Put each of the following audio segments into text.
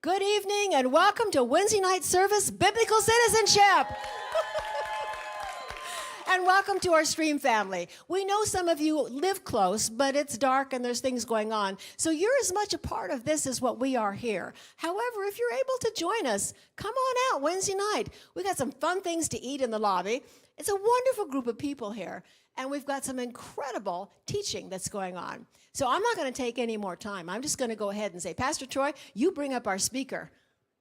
Good evening and welcome to Wednesday night service, Biblical Citizenship. And welcome to our stream family. We know some of you live close, but it's dark and there's things going on. So you're as much a part of this as what we are here. However, if you're able to join us, come on out Wednesday night. We got some fun things to eat in the lobby. It's a wonderful group of people here. And we've got some incredible teaching that's going on. So I'm not going to take any more time. I'm just going to go ahead and say, Pastor Troy, you bring up our speaker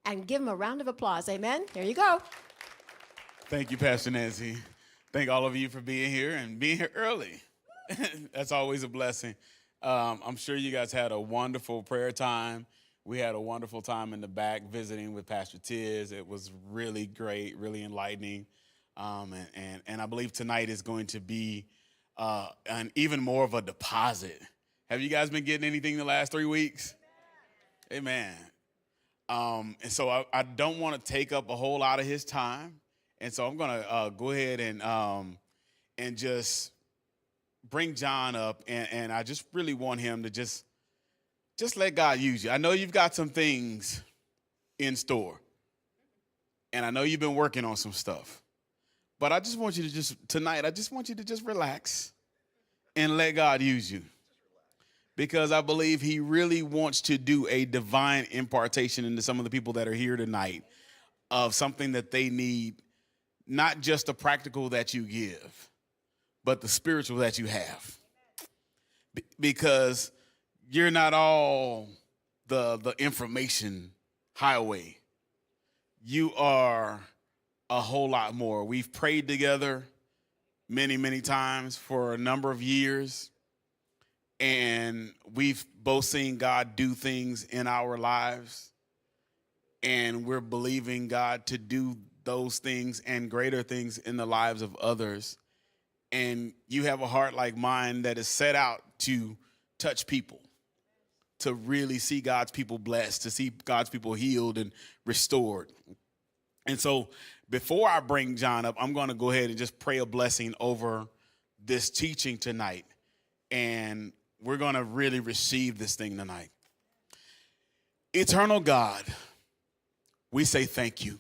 and give him a round of applause. Amen? Here you go. Thank you, Pastor Nancy. Thank all of you for being here and being here early. That's always a blessing. I'm sure you guys had a wonderful prayer time. We had a wonderful time in the back visiting with Pastor Tiz. It was really great, really enlightening. And I believe tonight is going to be an even more of a deposit. Have you guys been getting anything the last 3 weeks? Amen. And so I don't want to take up a whole lot of his time. And so I'm going to go ahead and just bring John up. And I just really want him to just let God use you. I know you've got some things in store. And I know you've been working on some stuff. But I just want you to tonight, I just want you to just relax and let God use you. Because I believe he really wants to do a divine impartation into some of the people that are here tonight of something that they need, not just the practical that you give, but the spiritual that you have. Because you're not all the information highway. You are a whole lot more. We've prayed together many, many times for a number of years. And we've both seen God do things in our lives. And we're believing God to do those things and greater things in the lives of others. And you have a heart like mine that is set out to touch people, to really see God's people blessed, to see God's people healed and restored. And so before I bring John up, I'm going to go ahead and just pray a blessing over this teaching tonight. And we're going to really receive this thing tonight. Eternal God, we say thank you.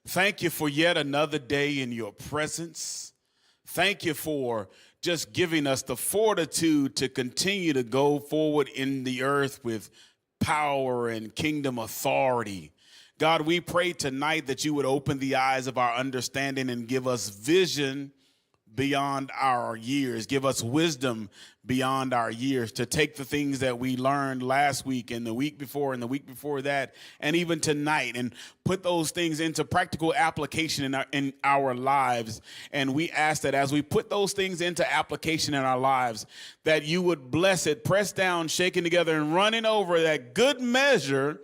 Thank you for yet another day in your presence. Thank you for just giving us the fortitude to continue to go forward in the earth with power and kingdom authority. God, we pray tonight that you would open the eyes of our understanding and give us vision beyond our years. Give us wisdom beyond our years to take the things that we learned last week and the week before and the week before that and even tonight and put those things into practical application in our lives. And we ask that as we put those things into application in our lives, that you would bless it, press down, shaking together and running over that good measure.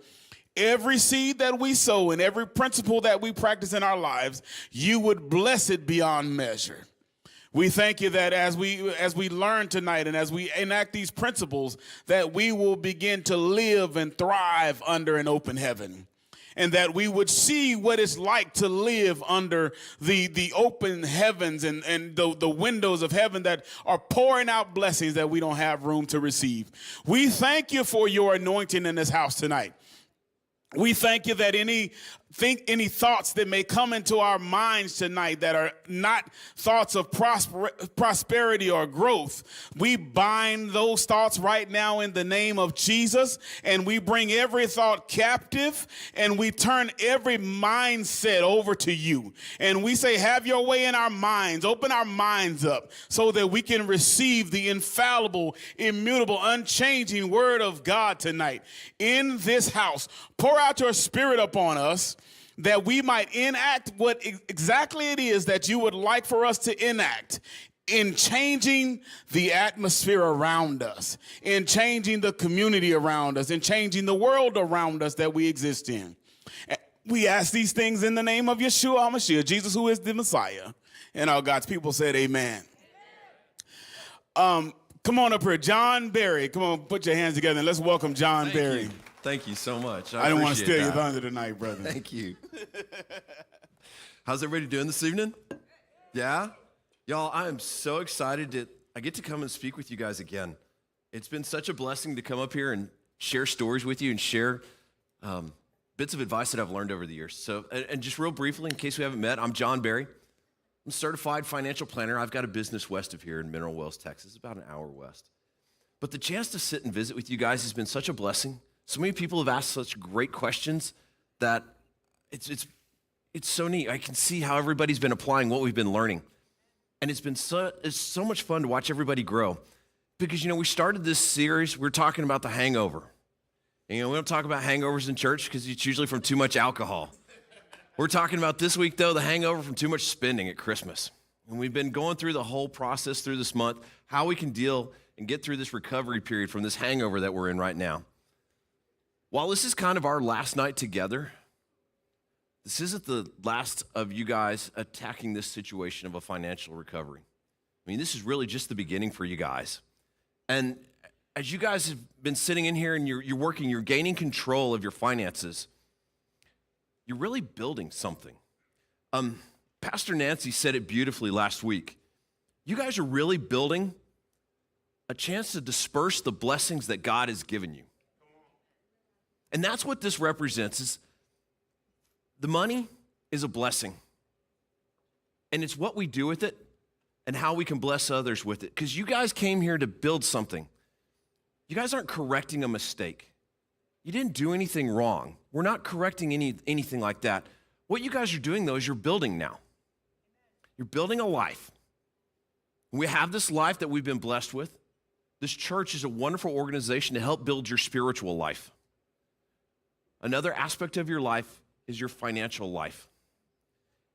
Every seed that we sow and every principle that we practice in our lives, you would bless it beyond measure. We thank you that as we learn tonight and as we enact these principles, that we will begin to live and thrive under an open heaven. And that we would see what it's like to live under the open heavens and the windows of heaven that are pouring out blessings that we don't have room to receive. We thank you for your anointing in this house tonight. We thank you that any thoughts that may come into our minds tonight that are not thoughts of prosperity or growth, we bind those thoughts right now in the name of Jesus, and we bring every thought captive, and we turn every mindset over to you. And we say, have your way in our minds. Open our minds up so that we can receive the infallible, immutable, unchanging word of God tonight in this house. Pour out your spirit upon us, that we might enact what exactly it is that you would like for us to enact in changing the atmosphere around us, in changing the community around us, in changing the world around us that we exist in. We ask these things in the name of Yeshua HaMashiach, Jesus, who is the Messiah. And all God's people said amen. Come on up here, John Berry. Come on, put your hands together and let's welcome John Berry. Thank you so much. I didn't want to steal your thunder tonight, brother. Thank you. How's everybody doing this evening? Yeah? Y'all, I am so excited that I get to come and speak with you guys again. It's been such a blessing to come up here and share stories with you and share bits of advice that I've learned over the years. So, and just real briefly, in case we haven't met, I'm John Barry. I'm a certified financial planner. I've got a business west of here in Mineral Wells, Texas, about an hour west. But the chance to sit and visit with you guys has been such a blessing. So many people have asked such great questions that it's so neat. I can see how everybody's been applying what we've been learning. And it's so much fun to watch everybody grow. Because, we started this series, we're talking about the hangover. And, we don't talk about hangovers in church because it's usually from too much alcohol. We're talking about this week, though, the hangover from too much spending at Christmas. And we've been going through the whole process through this month, how we can deal and get through this recovery period from this hangover that we're in right now. While this is kind of our last night together, this isn't the last of you guys attacking this situation of a financial recovery. This is really just the beginning for you guys. And as you guys have been sitting in here and you're working, you're gaining control of your finances, you're really building something. Pastor Nancy said it beautifully last week. You guys are really building a chance to disperse the blessings that God has given you. And that's what this represents. Is the money is a blessing. And it's what we do with it and how we can bless others with it. Because you guys came here to build something. You guys aren't correcting a mistake. You didn't do anything wrong. We're not correcting anything like that. What you guys are doing, though, is you're building now. You're building a life. We have this life that we've been blessed with. This church is a wonderful organization to help build your spiritual life. Another aspect of your life is your financial life.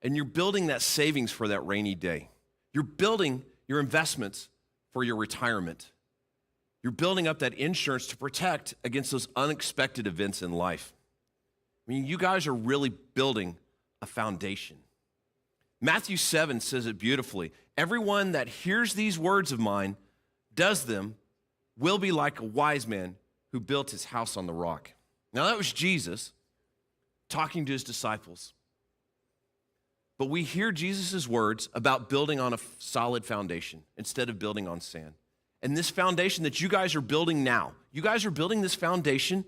And you're building that savings for that rainy day. You're building your investments for your retirement. You're building up that insurance to protect against those unexpected events in life. You guys are really building a foundation. Matthew 7 says it beautifully. Everyone that hears these words of mine, does them, will be like a wise man who built his house on the rock. Now that was Jesus talking to his disciples. But we hear Jesus' words about building on a solid foundation instead of building on sand. And this foundation that you guys are building now, you guys are building this foundation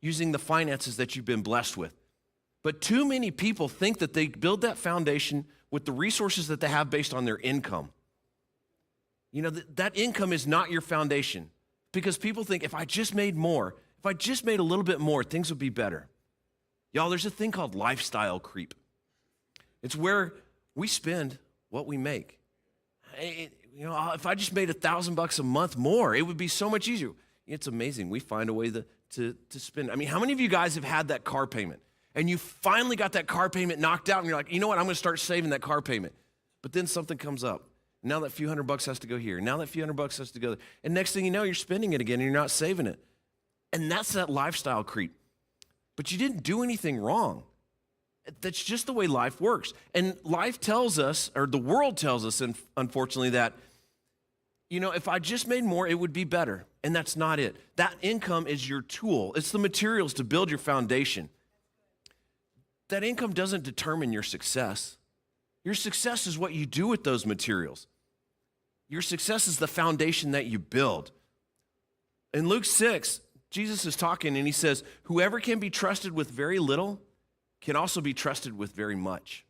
using the finances that you've been blessed with. But too many people think that they build that foundation with the resources that they have based on their income. That income is not your foundation because people think if I just made more, if I just made a little bit more, things would be better. Y'all, there's a thing called lifestyle creep. It's where we spend what we make. If I just made $1,000 a month more, it would be so much easier. It's amazing. We find a way to spend. How many of you guys have had that car payment and you finally got that car payment knocked out and you're like, you know what, I'm going to start saving that car payment. But then something comes up. Now that few $100 has to go here. Now that few $100 has to go there. And next thing you know, you're spending it again and you're not saving it. And that's that lifestyle creep. But you didn't do anything wrong. That's just the way life works. And life tells us, or the world tells us, and unfortunately, that, if I just made more, it would be better. And that's not it. That income is your tool. It's the materials to build your foundation. That income doesn't determine your success. Your success is what you do with those materials. Your success is the foundation that you build. In Luke 6, Jesus is talking and he says, whoever can be trusted with very little can also be trusted with very much.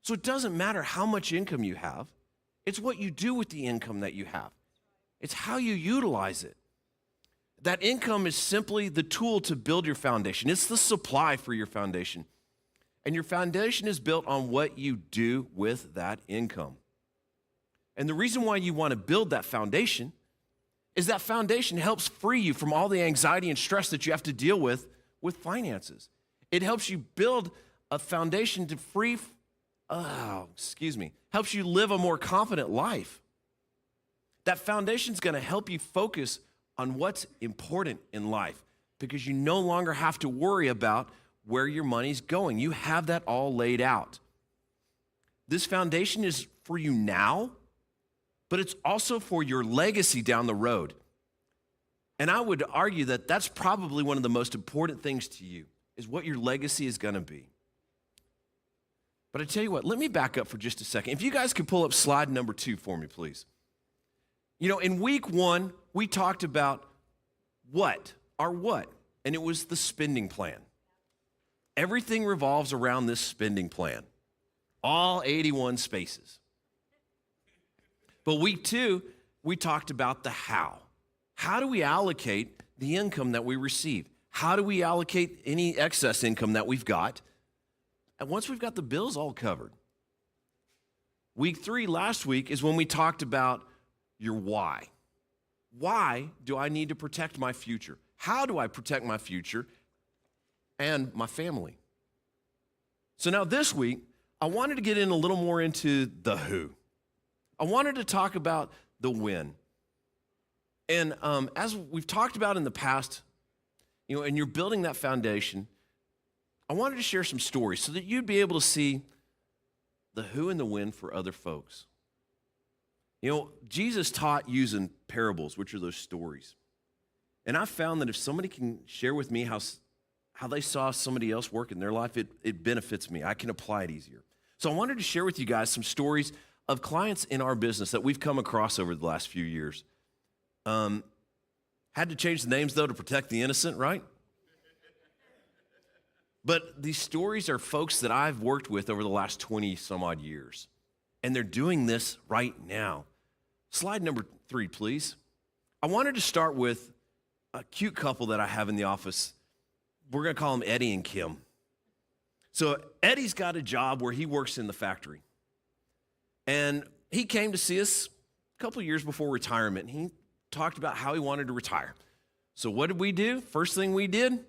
So it doesn't matter how much income you have. It's what you do with the income that you have. It's how you utilize it. That income is simply the tool to build your foundation. It's the supply for your foundation. And your foundation is built on what you do with that income. And the reason why you want to build that foundation is that foundation helps free you from all the anxiety and stress that you have to deal with finances. It helps you build a foundation to helps you live a more confident life. That foundation is going to help you focus on what's important in life because you no longer have to worry about where your money's going. You have that all laid out. This foundation is for you now, but it's also for your legacy down the road. And I would argue that that's probably one of the most important things to you, is what your legacy is going to be. But I tell you what, let me back up for just a second. If you guys could pull up slide number 2 for me, please. In week 1, we talked about what. and it was the spending plan. Everything revolves around this spending plan, all 81 spaces. But week 2, we talked about the how. How do we allocate the income that we receive? How do we allocate any excess income that we've got? And once we've got the bills all covered. Week 3 last week is when we talked about your why. Why do I need to protect my future? How do I protect my future and my family? So now this week, I wanted to get in a little more into the who. I wanted to talk about the when. And as we've talked about in the past, and you're building that foundation, I wanted to share some stories so that you'd be able to see the who and the when for other folks. Jesus taught using parables, which are those stories. And I found that if somebody can share with me how they saw somebody else work in their life, it benefits me. I can apply it easier. So I wanted to share with you guys some stories of clients in our business that we've come across over the last few years. Had to change the names, though, to protect the innocent, right? But these stories are folks that I've worked with over the last 20 some odd years. And they're doing this right now. Slide number 3, please. I wanted to start with a cute couple that I have in the office. We're going to call them Eddie and Kim. So Eddie's got a job where he works in the factory. And he came to see us a couple years before retirement. He talked about how he wanted to retire. So what did we do? First thing we did,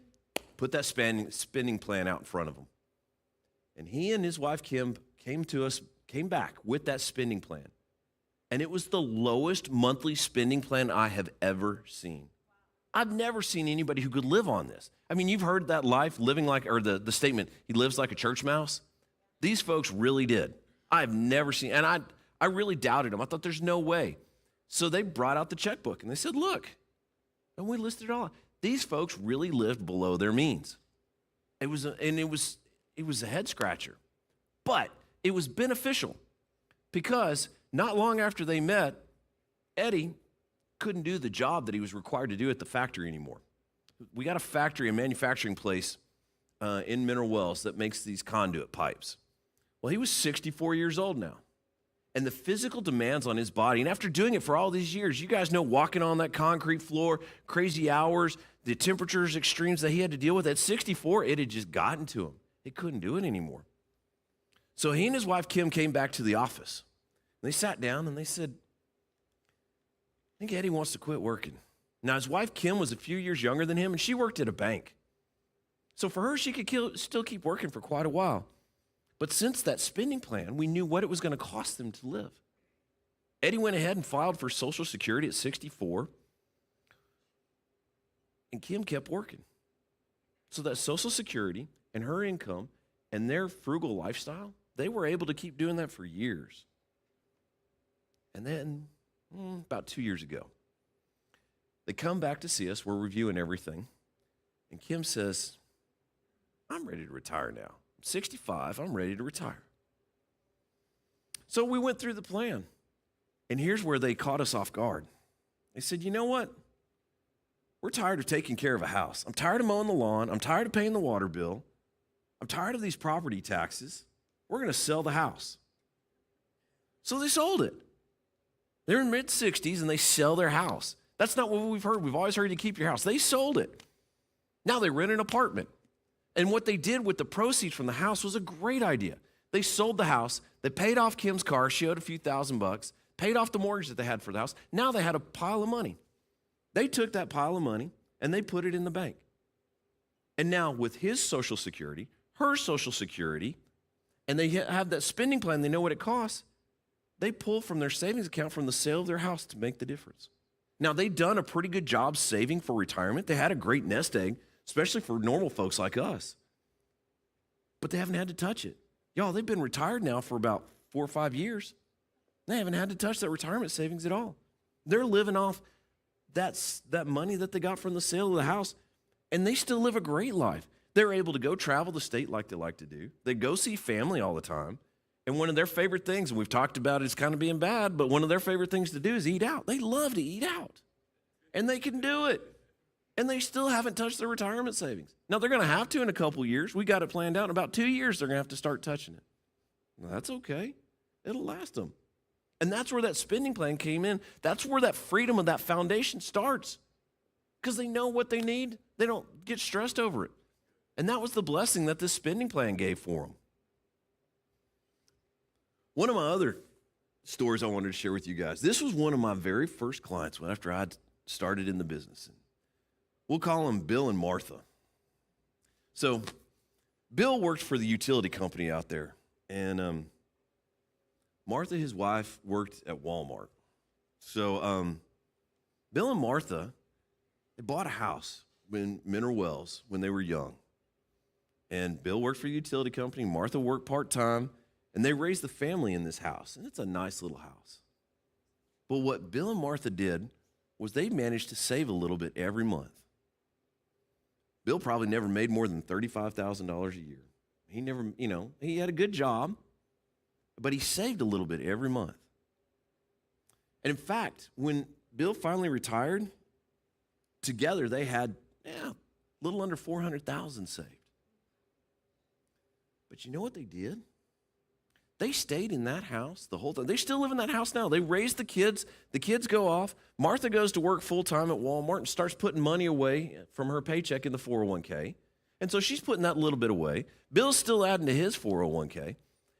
put that spending plan out in front of him. And he and his wife, Kim, came back with that spending plan. And it was the lowest monthly spending plan I have ever seen. I've never seen anybody who could live on this. I mean, you've heard that life, living like, or the statement, he lives like a church mouse. These folks really did. I've never seen, and I really doubted them. I thought there's no way. So they brought out the checkbook and they said, look, and we listed it all. These folks really lived below their means. It was a head scratcher, but it was beneficial because not long after they met, Eddie couldn't do the job that he was required to do at the factory anymore. We got a factory, a manufacturing place in Mineral Wells that makes these conduit pipes. Well, he was 64 years old now. And the physical demands on his body, and after doing it for all these years, you guys know walking on that concrete floor, crazy hours, the temperatures extremes that he had to deal with. At 64, it had just gotten to him. He couldn't do it anymore. So he and his wife, Kim, came back to the office. They sat down and they said, I think Eddie wants to quit working. Now, his wife, Kim, was a few years younger than him, and she worked at a bank. So for her, she could still keep working for quite a while. But since that spending plan, we knew what it was going to cost them to live. Eddie went ahead and filed for Social Security at 64, and Kim kept working. So that Social Security and her income and their frugal lifestyle, they were able to keep doing that for years. And then, about 2 years ago, they come back to see us. We're reviewing everything. And Kim says, I'm ready to retire now. I'm 65. I'm ready to retire. So we went through the plan. And here's where they caught us off guard. They said, you know what? We're tired of taking care of a house. I'm tired of mowing the lawn. I'm tired of paying the water bill. I'm tired of these property taxes. We're going to sell the house. So they sold it. They're in mid-60s and they sell their house. That's not what we've heard. We've always heard you keep your house. They sold it. Now they rent an apartment. And what they did with the proceeds from the house was a great idea. They sold the house. They paid off Kim's car. She owed a few $1,000s. Paid off the mortgage that they had for the house. Now they had a pile of money. They took that pile of money and they put it in the bank. And now with his Social Security, her Social Security, and they have that spending plan, they know what it costs, they pull from their savings account from the sale of their house to make the difference. Now, they've done a pretty good job saving for retirement. They had a great nest egg, especially for normal folks like us. But they haven't had to touch it. Y'all, they've been retired now for about 4 or 5 years. They haven't had to touch that retirement savings at all. They're living off that money that they got from the sale of the house, and they still live a great life. They're able to go travel the state like they like to do. They go see family all the time. And one of their favorite things, and we've talked about it, it's kind of being bad, but one of their favorite things to do is eat out. They love to eat out, and they can do it. And they still haven't touched their retirement savings. Now, they're going to have to in a couple years. We got it planned out. In about 2 years, they're going to have to start touching it. Well, that's okay. It'll last them. And that's where that spending plan came in. That's where that freedom of that foundation starts. Because they know what they need. They don't get stressed over it. And that was the blessing that this spending plan gave for them. One of my other stories I wanted to share with you guys. This was one of my very first clients after I started in the business. We'll call them Bill and Martha. So Bill worked for the utility company out there. And Martha, his wife, worked at Walmart. So Bill and Martha, they bought a house in Mineral Wells when they were young. And Bill worked for a utility company. Martha worked part-time. And they raised the family in this house. And it's a nice little house. But what Bill and Martha did was they managed to save a little bit every month. Bill probably never made more than $35,000 a year. He never, he had a good job, but he saved a little bit every month. And in fact, when Bill finally retired, together they had a little under $400,000 saved. But you know what they did? They stayed in that house the whole time. They still live in that house now. They raised the kids. The kids go off. Martha goes to work full-time at Walmart and starts putting money away from her paycheck in the 401k. And so she's putting that little bit away. Bill's still adding to his 401k.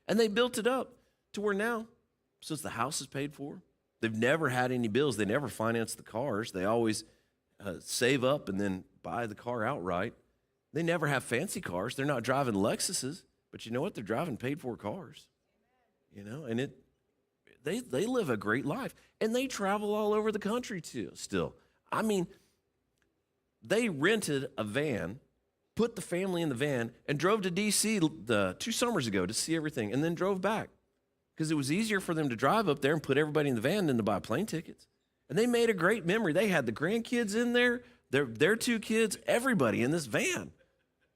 And they built it up to where now, since the house is paid for, they've never had any bills. They never financed the cars. They always save up and then buy the car outright. They never have fancy cars. They're not driving Lexuses. But you know what? They're driving paid-for cars. And they live a great life. And they travel all over the country too, still. I mean, they rented a van, put the family in the van, and drove to D.C. 2 summers ago to see everything, and then drove back. Because it was easier for them to drive up there and put everybody in the van than to buy plane tickets. And they made a great memory. They had the grandkids in there, their 2 kids, everybody in this van.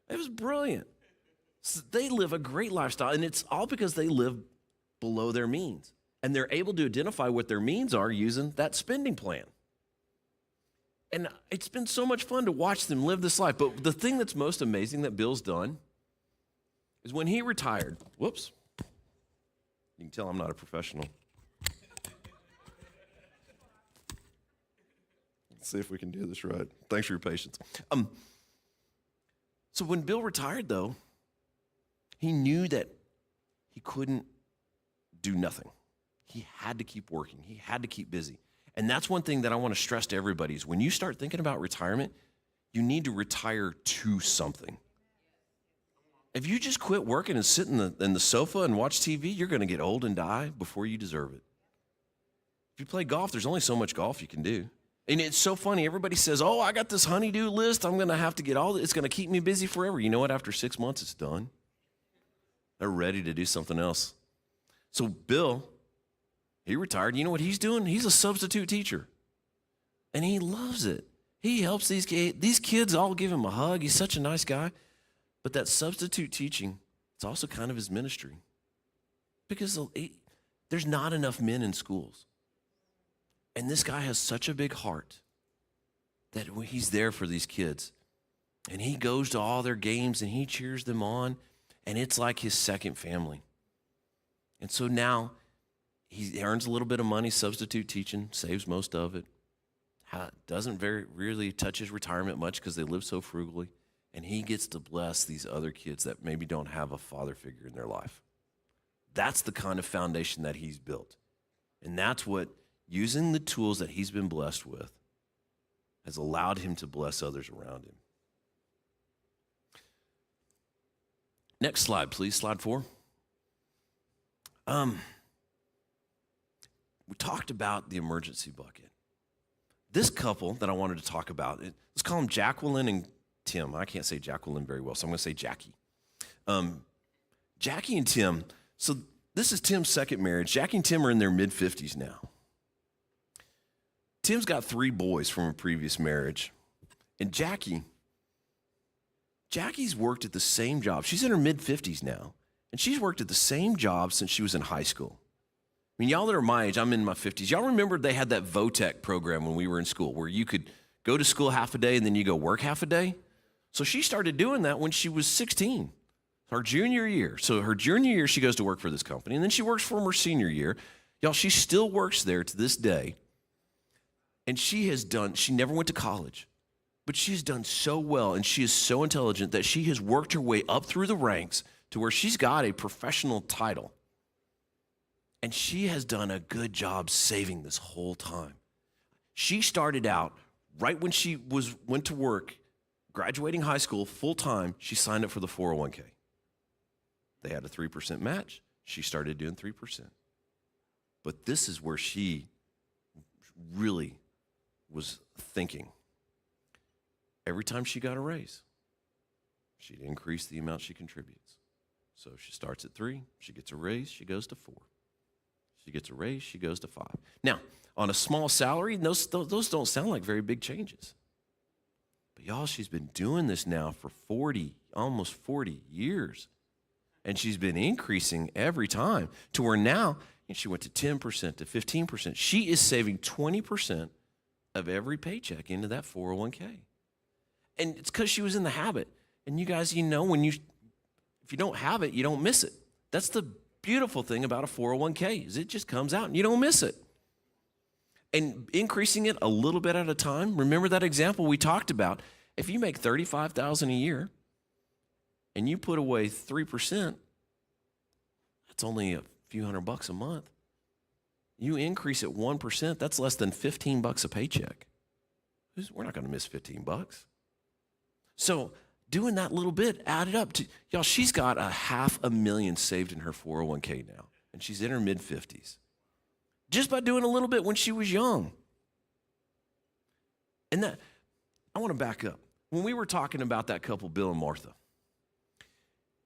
It was brilliant. So they live a great lifestyle, and it's all because they live below their means. And they're able to identify what their means are using that spending plan. And it's been so much fun to watch them live this life. But the thing that's most amazing that Bill's done is when he retired. Whoops. You can tell I'm not a professional. Let's see if we can do this right. Thanks for your patience. So when Bill retired, though, he knew that he couldn't do nothing. He had to keep working. He had to keep busy. And that's one thing that I want to stress to everybody is when you start thinking about retirement, you need to retire to something. If you just quit working and sit in the sofa and watch TV, you're going to get old and die before you deserve it. If you play golf, there's only so much golf you can do. And it's so funny. Everybody says, oh, I got this honey-do list. I'm going to have to get all this. It's going to keep me busy forever. You know what? After 6 months, it's done. They're ready to do something else. So Bill, he retired. You know what he's doing? He's a substitute teacher. And he loves it. He helps these kids all give him a hug. He's such a nice guy. But that substitute teaching, it's also kind of his ministry. Because there's not enough men in schools. And this guy has such a big heart that he's there for these kids. And he goes to all their games and he cheers them on. And it's like his second family. And so now he earns a little bit of money, substitute teaching, saves most of it. Doesn't really touch his retirement much because they live so frugally. And he gets to bless these other kids that maybe don't have a father figure in their life. That's the kind of foundation that he's built. And that's what, using the tools that he's been blessed with, has allowed him to bless others around him. Next slide, please. Slide 4. We talked about the emergency bucket. This couple that I wanted to talk about, let's call them Jacqueline and Tim. I can't say Jacqueline very well, so I'm going to say Jackie. Jackie and Tim, so this is Tim's second marriage. Jackie and Tim are in their mid-50s now. Tim's got 3 boys from a previous marriage. And Jackie's worked at the same job. She's in her mid-50s now. And she's worked at the same job since she was in high school. I mean, y'all that are my age, I'm in my 50s. Y'all remember they had that VOTEC program when we were in school where you could go to school half a day and then you go work half a day. So she started doing that when she was 16, her junior year. So her junior year, she goes to work for this company, and then she works for them her senior year. Y'all, she still works there to this day. And she never went to college, but she's done so well, and she is so intelligent that she has worked her way up through the ranks to where she's got a professional title. And she has done a good job saving this whole time. She started out right when she went to work, graduating high school full time. She signed up for the 401k. They had a 3% match. She started doing 3%. But this is where she really was thinking. Every time she got a raise, she'd increase the amount she contributes. So she starts at 3, she gets a raise, she goes to 4. She gets a raise, she goes to 5. Now, on a small salary, those don't sound like very big changes. But y'all, she's been doing this now for almost 40 years. And she's been increasing every time to where now she went to 10% to 15%. She is saving 20% of every paycheck into that 401k. And it's because she was in the habit. And you guys, if you don't have it, you don't miss it. That's the beautiful thing about a 401k is it just comes out and you don't miss it. And increasing it a little bit at a time. Remember that example we talked about. If you make $35,000 a year and you put away 3%, that's only a few $100 a month. You increase it 1%, that's less than $15 a paycheck. We're not going to miss $15. So doing that little bit added up to, y'all, she's got $500,000 saved in her 401k now, and she's in her mid-50s. Just by doing a little bit when she was young. And that, I want to back up. When we were talking about that couple, Bill and Martha,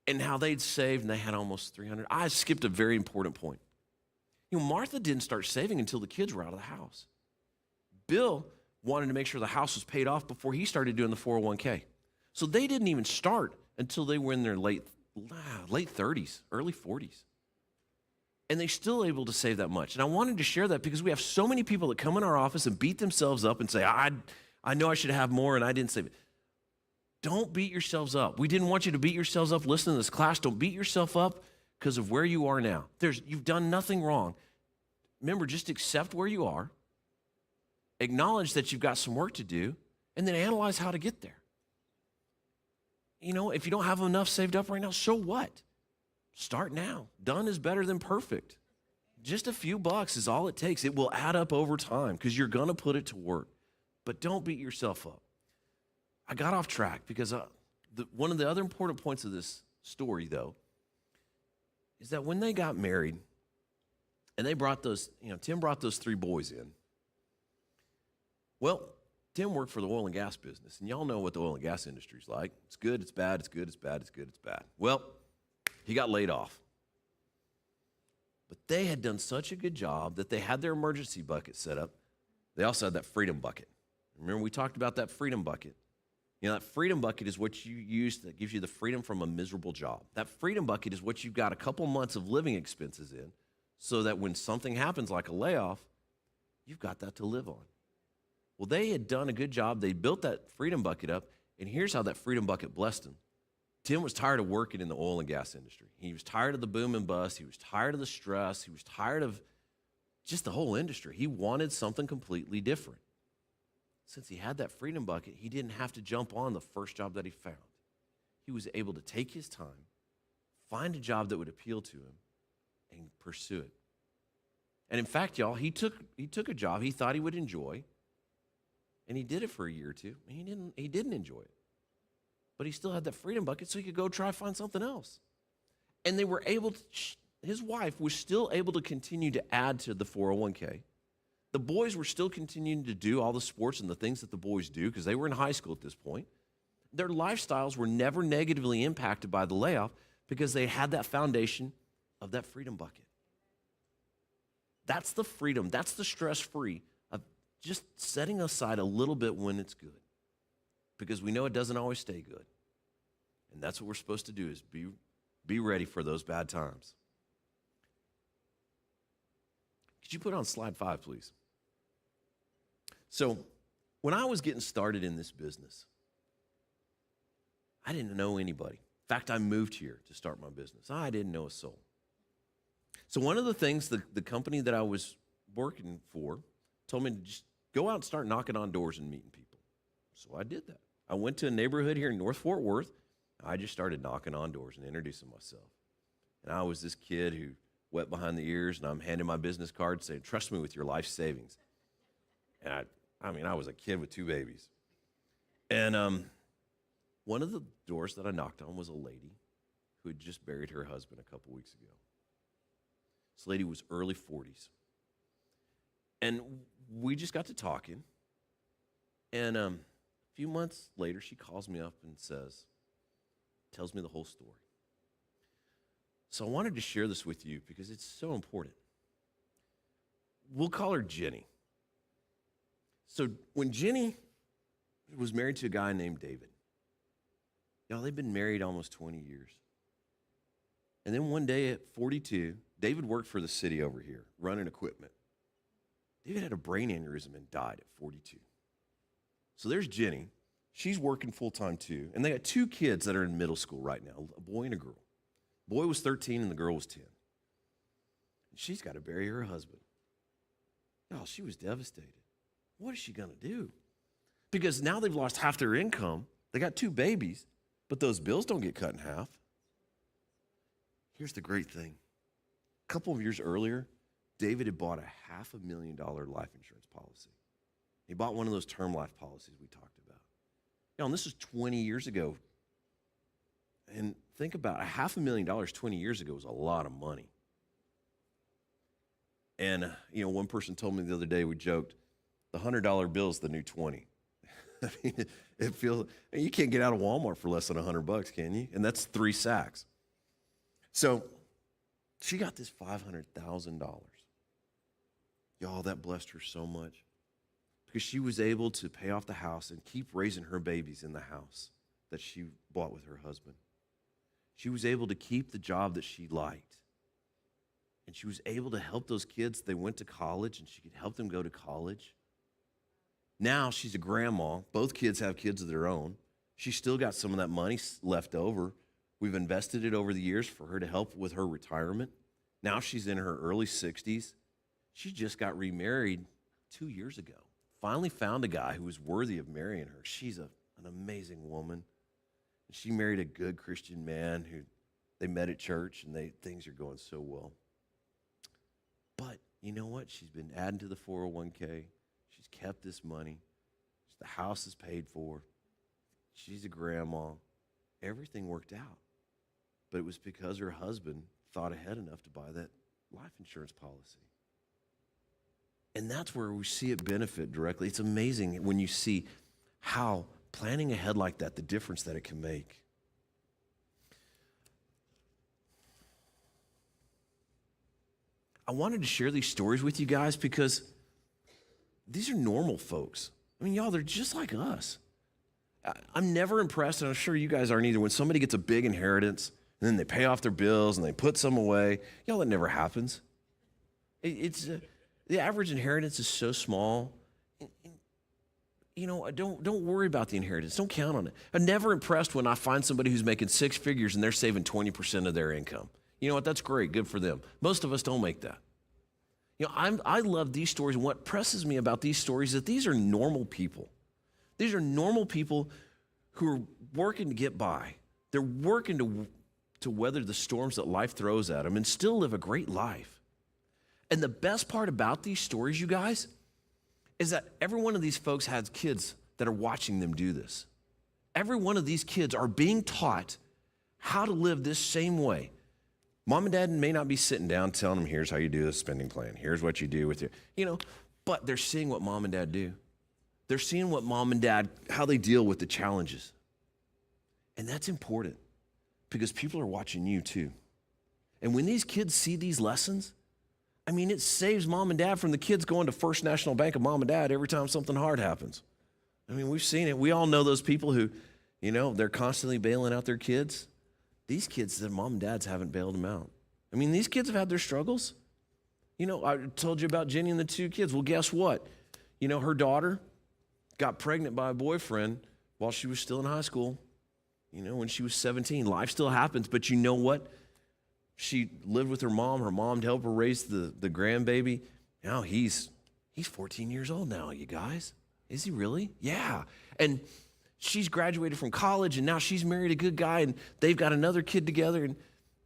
and how they'd saved and they had almost $300, I skipped a very important point. Martha didn't start saving until the kids were out of the house. Bill wanted to make sure the house was paid off before he started doing the 401k. So they didn't even start until they were in their late 30s, early 40s. And they're still able to save that much. And I wanted to share that because we have so many people that come in our office and beat themselves up and say, I know I should have more and I didn't save it. Don't beat yourselves up. We didn't want you to beat yourselves up listening to this class. Don't beat yourself up because of where you are now. You've done nothing wrong. Remember, just accept where you are, acknowledge that you've got some work to do, and then analyze how to get there. If you don't have enough saved up right now, so what? Start now. Done is better than perfect. Just a few bucks is all it takes. It will add up over time because you're going to put it to work. But don't beat yourself up. I got off track because one of the other important points of this story, though, is that when they got married and they brought Tim brought those 3 boys in. Well, Tim worked for the oil and gas business, and y'all know what the oil and gas industry is like. It's good, it's bad, it's good, it's bad, it's good, it's bad. Well, he got laid off. But they had done such a good job that they had their emergency bucket set up. They also had that freedom bucket. Remember we talked about that freedom bucket. That freedom bucket is what you use that gives you the freedom from a miserable job. That freedom bucket is what you've got a couple months of living expenses in so that when something happens like a layoff, you've got that to live on. Well, they had done a good job. They built that freedom bucket up, and here's how that freedom bucket blessed him. Tim was tired of working in the oil and gas industry. He was tired of the boom and bust. He was tired of the stress. He was tired of just the whole industry. He wanted something completely different. Since he had that freedom bucket, he didn't have to jump on the first job that he found. He was able to take his time, find a job that would appeal to him, and pursue it. And in fact, y'all, he took a job he thought he would enjoy, and he did it for a year or two. He didn't enjoy it. But he still had that freedom bucket so he could go try to find something else. And they were able to, his wife was still able to continue to add to the 401k. The boys were still continuing to do all the sports and the things that the boys do because they were in high school at this point. Their lifestyles were never negatively impacted by the layoff because they had that foundation of that freedom bucket. That's the freedom. That's the stress-free of just setting aside a little bit when it's good because we know it doesn't always stay good. And that's what we're supposed to do is be ready for those bad times. Could you put on slide 5, please? So When I was getting started in this business, I didn't know anybody. In fact, I moved here to start my business. I didn't know a soul. So one of the things the company that I was working for told me to just go out and start knocking on doors and meeting people. So I did that. I went to a neighborhood here in North Fort Worth. I just started knocking on doors and introducing myself. And I was this kid who wet behind the ears, and I'm handing my business card saying, trust me with your life savings. And I was a kid with 2 babies. And one of the doors that I knocked on was a lady who had just buried her husband a couple weeks ago. This lady was early 40s. And we just got to talking. And a few months later, she calls me up and tells me the whole story. So I wanted to share this with you because it's so important. We'll call her Jenny. So when Jenny was married to a guy named David, y'all, they've been married almost 20 years. And then one day at 42, David worked for the city over here, running equipment. David had a brain aneurysm and died at 42. So there's Jenny. She's working full-time too. And they got 2 kids that are in middle school right now, a boy and a girl. The boy was 13 and the girl was 10. And she's got to bury her husband. Y'all, she was devastated. What is she going to do? Because now they've lost half their income. They got 2 babies, but those bills don't get cut in half. Here's the great thing. A couple of years earlier, David had bought a $500,000 life insurance policy. He bought one of those term life policies we talked about. You know, and this was 20 years ago. And think about it, $500,000 20 years ago was a lot of money. And, one person told me the other day, we joked, the $100 bill is the new 20. I mean, it feels, you can't get out of Walmart for less than $100, can you? And that's 3 sacks. So she got this $500,000. Y'all, that blessed her so much because she was able to pay off the house and keep raising her babies in the house that she bought with her husband. She was able to keep the job that she liked. And she was able to help those kids. They went to college, and she could help them go to college. Now she's a grandma. Both kids have kids of their own. She's still got some of that money left over. We've invested it over the years for her to help with her retirement. Now she's in her early 60s. She just got remarried 2 years ago. Finally found a guy who was worthy of marrying her. She's an amazing woman. She married a good Christian man who they met at church, and things are going so well. But you know what? She's been adding to the 401k. She's kept this money. The house is paid for. She's a grandma. Everything worked out. But it was because her husband thought ahead enough to buy that life insurance policy. And that's where we see it benefit directly. It's amazing when you see how planning ahead like that, the difference that it can make. I wanted to share these stories with you guys because these are normal folks. I mean, y'all, they're just like us. I'm never impressed, and I'm sure you guys aren't either, when somebody gets a big inheritance and then they pay off their bills and they put some away. Y'all, that never happens. The average inheritance is so small. Don't worry about the inheritance. Don't count on it. I'm never impressed when I find somebody who's making 6 figures and they're saving 20% of their income. You know what? That's great. Good for them. Most of us don't make that. I love these stories, and what presses me about these stories is that these are normal people. These are normal people who are working to get by. They're working to weather the storms that life throws at them and still live a great life. And the best part about these stories, you guys, is that every one of these folks has kids that are watching them do this. Every one of these kids are being taught how to live this same way. Mom and dad may not be sitting down telling them, here's how you do a spending plan. Here's what you do with your, but they're seeing what mom and dad do. They're seeing what mom and dad, how they deal with the challenges. And that's important because people are watching you too. And when these kids see these lessons, it saves mom and dad from the kids going to First National Bank of mom and dad every time something hard happens. We've seen it. We all know those people who, they're constantly bailing out their kids. These kids, their mom and dads haven't bailed them out. These kids have had their struggles. I told you about Jenny and the 2 kids. Well, guess what? Her daughter got pregnant by a boyfriend while she was still in high school, when she was 17. Life still happens, but you know what? She lived with her mom. Her mom helped her raise the grandbaby. Now he's 14 years old now, you guys. Is he really? Yeah. And she's graduated from college, and now she's married a good guy, and they've got another kid together. And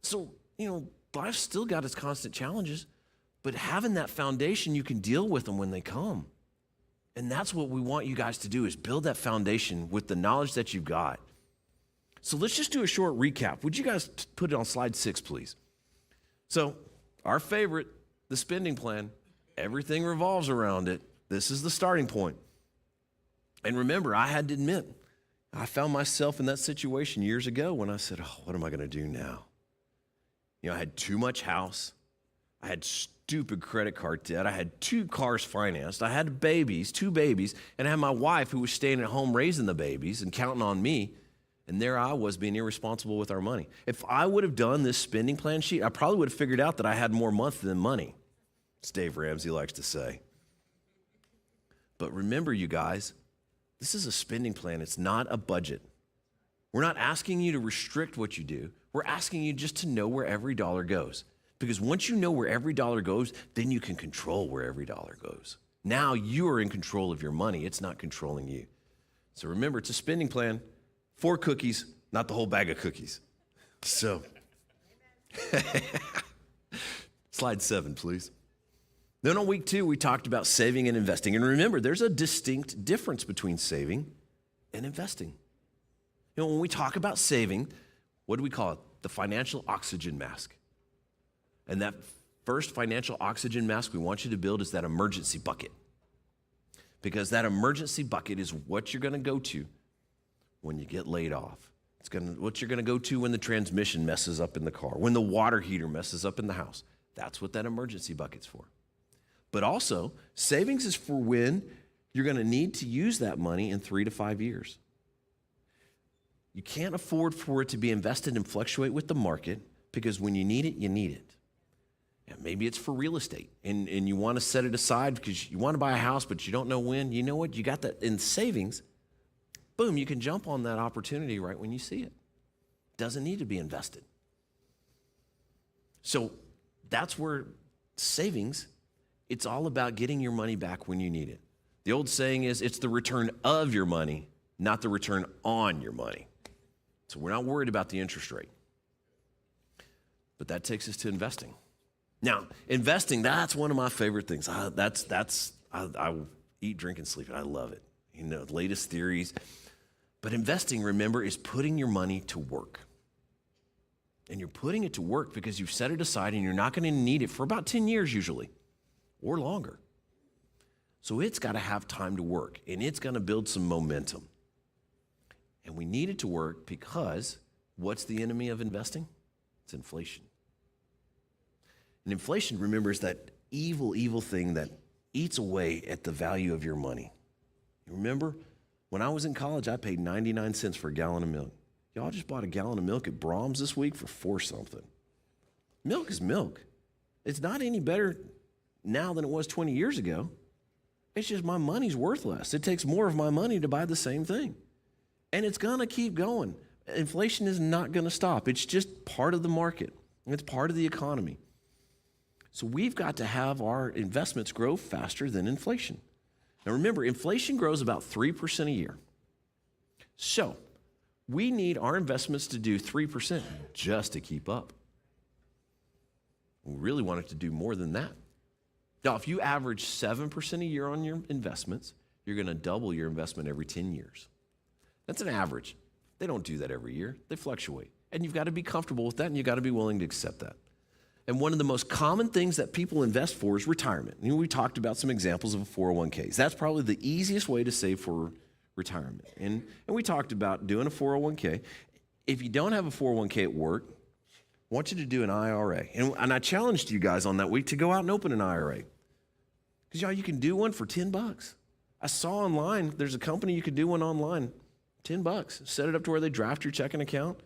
so, life's still got its constant challenges, but having that foundation, you can deal with them when they come. And that's what we want you guys to do, is build that foundation with the knowledge that you've got. So let's just do a short recap. Would you guys put it on slide 6, please? So our favorite, the spending plan, everything revolves around it. This is the starting point. And remember, I had to admit, I found myself in that situation years ago when I said, what am I going to do now? I had too much house. I had stupid credit card debt. I had 2 cars financed. I had 2 babies, and I had my wife who was staying at home raising the babies and counting on me. And there I was being irresponsible with our money. If I would have done this spending plan sheet, I probably would have figured out that I had more month than money, as Dave Ramsey likes to say. But remember, you guys, this is a spending plan. It's not a budget. We're not asking you to restrict what you do. We're asking you just to know where every dollar goes. Because once you know where every dollar goes, then you can control where every dollar goes. Now you are in control of your money. It's not controlling you. So remember, it's a spending plan. 4 cookies, not the whole bag of cookies. So, slide 7, please. Then on week 2, we talked about saving and investing. And remember, there's a distinct difference between saving and investing. When we talk about saving, what do we call it? The financial oxygen mask. And that first financial oxygen mask we want you to build is that emergency bucket. Because that emergency bucket is what you're going to go to when you get laid off. It's what you're going to go to when the transmission messes up in the car, when the water heater messes up in the house. That's what that emergency bucket's for. But also, savings is for when you're going to need to use that money in 3 to 5 years. You can't afford for it to be invested and fluctuate with the market, because when you need it, you need it. And maybe it's for real estate, and you want to set it aside because you want to buy a house, but you don't know when. You know what? You got that in savings. Boom, you can jump on that opportunity right when you see it. Doesn't need to be invested. So that's where savings, it's all about getting your money back when you need it. The old saying is, it's the return of your money, not the return on your money. So we're not worried about the interest rate. But that takes us to investing. Now, investing, that's one of my favorite things. I eat, drink, and sleep, and I love it. The latest theories. But investing, remember, is putting your money to work. And you're putting it to work because you've set it aside and you're not going to need it for about 10 years usually, or longer. So it's got to have time to work, and it's going to build some momentum. And we need it to work because what's the enemy of investing? It's inflation. And inflation, remember, is that evil thing that eats away at the value of your money. You remember, when I was in college, I paid 99 cents for a gallon of milk. Y'all just bought a gallon of milk at Brahms this week for $4 something. Milk is milk. It's not any better now than it was 20 years ago. It's just my money's worth less. It takes more of my money to buy the same thing. And it's going to keep going. Inflation is not going to stop. It's just part of the market. It's part of the economy. So we've got to have our investments grow faster than inflation. Now remember, inflation grows about 3% a year. So we need our investments to do 3% just to keep up. We really want it to do more than that. Now, if you average 7% a year on your investments, you're going to double your investment every 10 years. That's an average. They don't do that every year. They fluctuate. And you've got to be comfortable with that, and you've got to be willing to accept that. And one of the most common things that people invest for is retirement. We talked about some examples of 401ks. That's probably the easiest way to save for retirement. And we talked about doing a 401k. If you don't have a 401k at work, I want you to do an IRA. And I challenged you guys on that week to go out and open an IRA. Because y'all, you can do one for $10. I saw online, there's a company you could do one online, $10. Set it up to where they draft your checking account.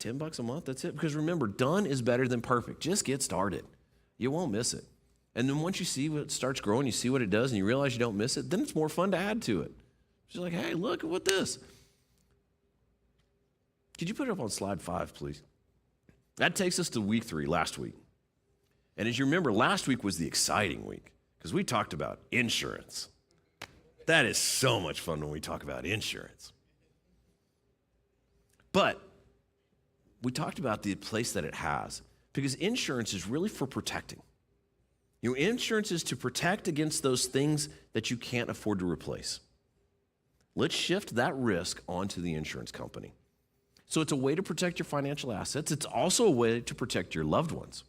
$10 a month, that's it. Because remember, done is better than perfect. Just get started. You won't miss it. And then once you see what starts growing, you see what it does, and you realize you don't miss it, then it's more fun to add to it. She's like, hey, look at what this. Could you put it up on slide 5, please? That takes us to week 3, last week. And as you remember, last week was the exciting week because we talked about insurance. That is so much fun when we talk about insurance. But we talked about the place that it has because insurance is really for protecting. You know, insurance is to protect against those things that you can't afford to replace. Let's shift that risk onto the insurance company. So it's a way to protect your financial assets. It's also a way to protect your loved ones.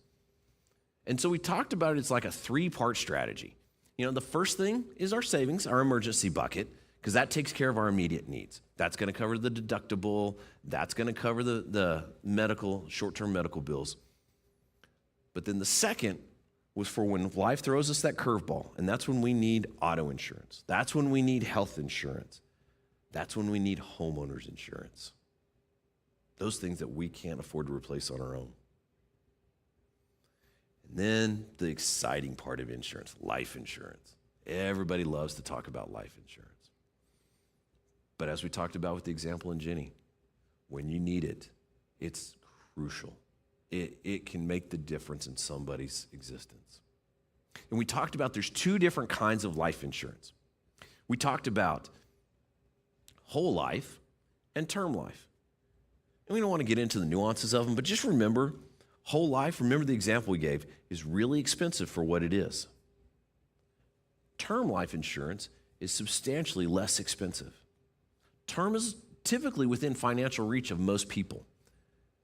And so we talked about it, it's like a 3-part strategy. You know, the first thing is our savings, our emergency bucket, because that takes care of our immediate needs. That's going to cover the deductible. That's going to cover the medical, short-term medical bills. But then the second was for when life throws us that curveball, and that's when we need auto insurance. That's when we need health insurance. That's when we need homeowners insurance. Those things that we can't afford to replace on our own. And then the exciting part of insurance, life insurance. Everybody loves to talk about life insurance. But as we talked about with the example in Jenny, when you need it, it's crucial. It can make the difference in somebody's existence. And we talked about there's 2 different kinds of life insurance. We talked about whole life and term life. And we don't want to get into the nuances of them, but just remember, whole life, remember the example we gave, is really expensive for what it is. Term life insurance is substantially less expensive. Term is typically within financial reach of most people.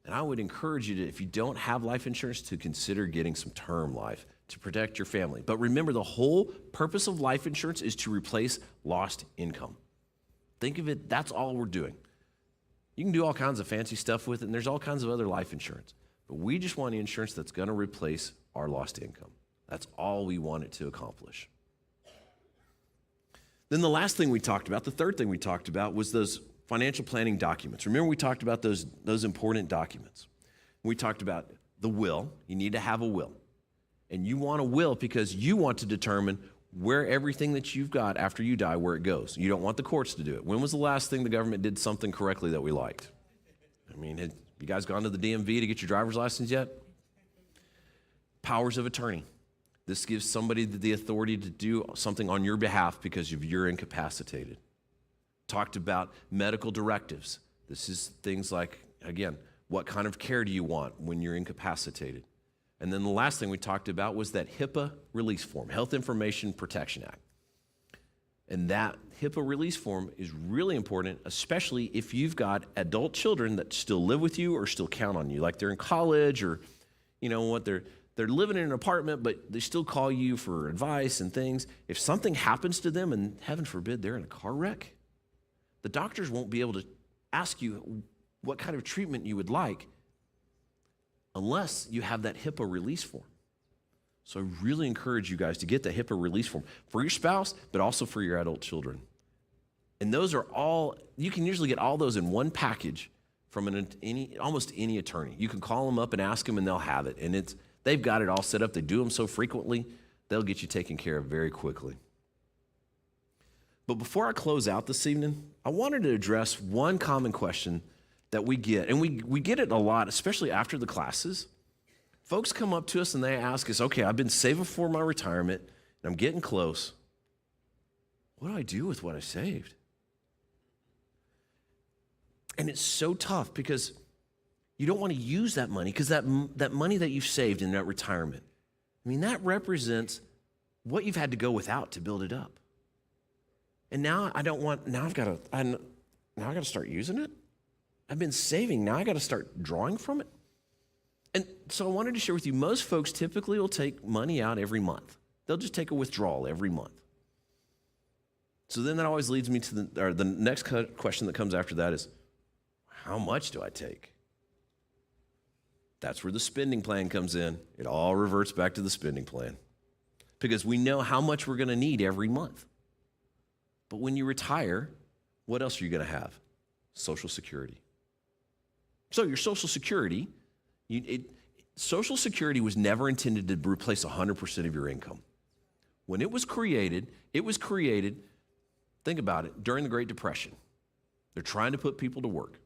And I would encourage you to, if you don't have life insurance, to consider getting some term life to protect your family. But remember, the whole purpose of life insurance is to replace lost income. Think of it, that's all we're doing. You can do all kinds of fancy stuff with it, and there's all kinds of other life insurance. But we just want insurance that's going to replace our lost income. That's all we want it to accomplish. Then the last thing we talked about, the third thing we talked about, was those financial planning documents. Remember we talked about those important documents. We talked about the will. You need to have a will. And you want a will because you want to determine where everything that you've got after you die, where it goes. You don't want the courts to do it. When was the last thing the government did something correctly that we liked? I mean, have you guys gone to the DMV to get your driver's license yet? Powers of attorney. This gives somebody the authority to do something on your behalf because you're incapacitated. Talked about medical directives. This is things like, again, what kind of care do you want when you're incapacitated? And then the last thing we talked about was that HIPAA release form, Health Information Protection Act. And that HIPAA release form is really important, especially if you've got adult children that still live with you or still count on you, like they're in college or, you know what, they're living in an apartment, but they still call you for advice and things. If something happens to them, and heaven forbid they're in a car wreck, the doctors won't be able to ask you what kind of treatment you would like unless you have that HIPAA release form. So I really encourage you guys to get the HIPAA release form for your spouse, but also for your adult children. And those are all, you can usually get all those in one package from almost any attorney. You can call them up and ask them and they'll have it. And they've got it all set up. They do them so frequently, they'll get you taken care of very quickly. But before I close out this evening, I wanted to address one common question that we get, and we get it a lot, especially after the classes. Folks come up to us and they ask us, okay, I've been saving for my retirement, and I'm getting close. What do I do with what I saved? And it's so tough because you don't want to use that money because that money that you've saved in that retirement, I mean, that represents what you've had to go without to build it up. And now I've got to start using it. I've been saving. Now I got to start drawing from it. And so I wanted to share with you, most folks typically will take money out every month. They'll just take a withdrawal every month. So then that always leads me to the next question that comes after that is, how much do I take? That's where the spending plan comes in. It all reverts back to the spending plan because we know how much we're going to need every month. But when you retire, what else are you going to have? Social Security. So your Social Security, Social Security was never intended to replace 100% of your income. When it was created Think about it. During the Great Depression, they're trying to put people to work.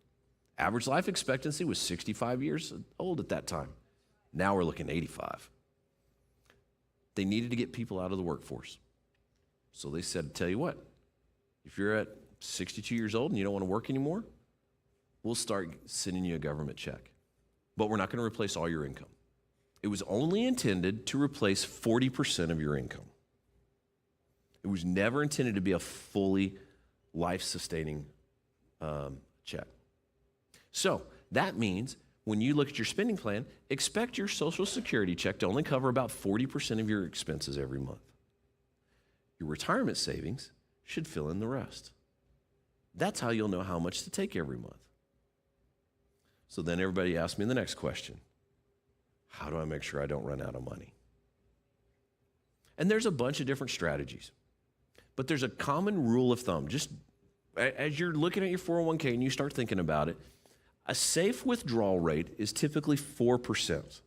Average life expectancy was 65 years old at that time. Now we're looking at 85. They needed to get people out of the workforce. So they said, tell you what, if you're at 62 years old and you don't want to work anymore, we'll start sending you a government check. But we're not going to replace all your income. It was only intended to replace 40% of your income. It was never intended to be a fully life-sustaining check. So that means when you look at your spending plan, expect your Social Security check to only cover about 40% of your expenses every month. Your retirement savings should fill in the rest. That's how you'll know how much to take every month. So then everybody asks me the next question. How do I make sure I don't run out of money? And there's a bunch of different strategies. But there's a common rule of thumb. Just as you're looking at your 401k and you start thinking about it, a safe withdrawal rate is typically 4%.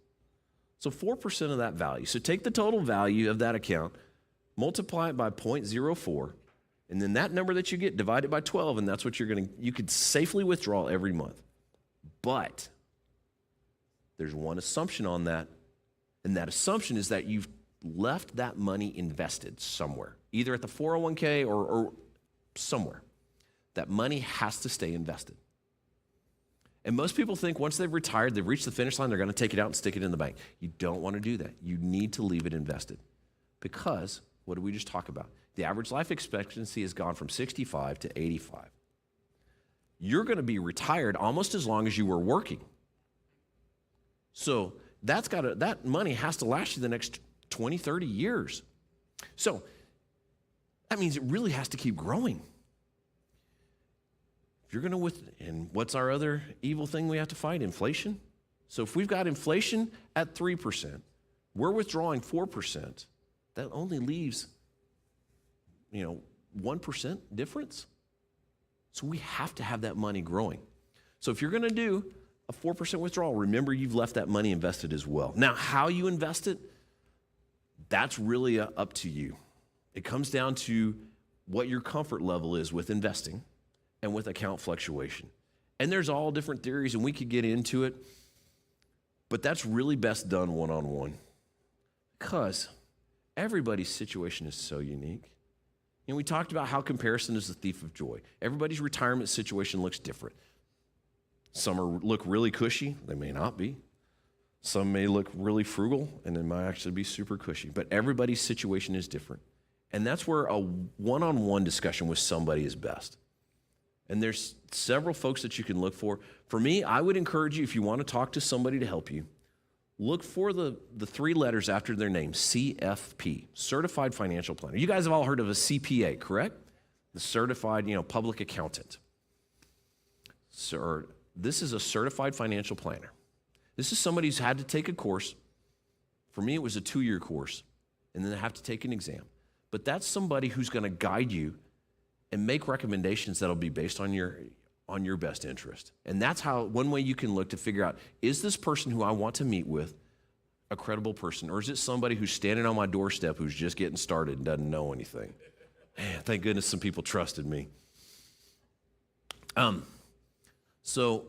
So 4% of that value. So take the total value of that account, multiply it by 0.04, and then that number that you get, divide it by 12, and that's what you could safely withdraw every month. But there's one assumption on that, and that assumption is that you've left that money invested somewhere, either at the 401k or somewhere. That money has to stay invested. And most people think once they've retired, they've reached the finish line, they're going to take it out and stick it in the bank. You don't want to do that. You need to leave it invested. Because, what did we just talk about? The average life expectancy has gone from 65 to 85. You're going to be retired almost as long as you were working. So that money has to last you the next 20, 30 years. So that means it really has to keep growing. If you're going to and what's our other evil thing we have to fight? Inflation. So if we've got inflation at 3%, we're withdrawing 4%, that only leaves, 1% difference. So we have to have that money growing. So if you're going to do a 4% withdrawal, remember you've left that money invested as well. Now, how you invest it, that's really up to you. It comes down to what your comfort level is with investing and with account fluctuation. And there's all different theories, and we could get into it, but that's really best done one-on-one because everybody's situation is so unique. And we talked about how comparison is the thief of joy. Everybody's retirement situation looks different. Some look really cushy. They may not be. Some may look really frugal, and they might actually be super cushy. But everybody's situation is different. And that's where a one-on-one discussion with somebody is best. And there's several folks that you can look for. For me, I would encourage you, if you want to talk to somebody to help you, look for the three letters after their name, CFP, Certified Financial Planner. You guys have all heard of a CPA, correct? The Certified, Public Accountant. So this is a Certified Financial Planner. This is somebody who's had to take a course. For me, it was a 2-year course, and then they have to take an exam. But that's somebody who's going to guide you and make recommendations that'll be based on your best interest. And that's how one way you can look to figure out, is this person who I want to meet with a credible person, or is it somebody who's standing on my doorstep who's just getting started and doesn't know anything? Man, thank goodness some people trusted me. So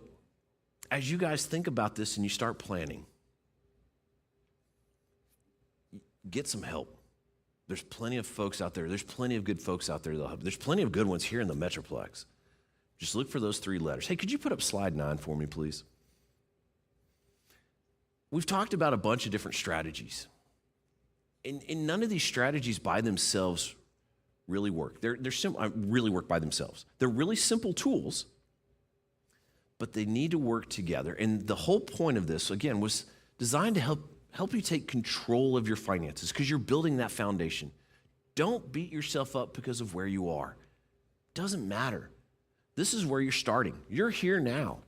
as you guys think about this and you start planning, get some help. There's plenty of folks out there. There's plenty of good folks out there. There's plenty of good ones here in the Metroplex. Just look for those 3 letters. Hey, could you put up slide 9 for me, please? We've talked about a bunch of different strategies. And none of these strategies by themselves really work. They're really work by themselves. They're really simple tools, but they need to work together. And the whole point of this, again, was designed to help you take control of your finances because you're building that foundation. Don't beat yourself up because of where you are. Doesn't matter. This is where you're starting. You're here now.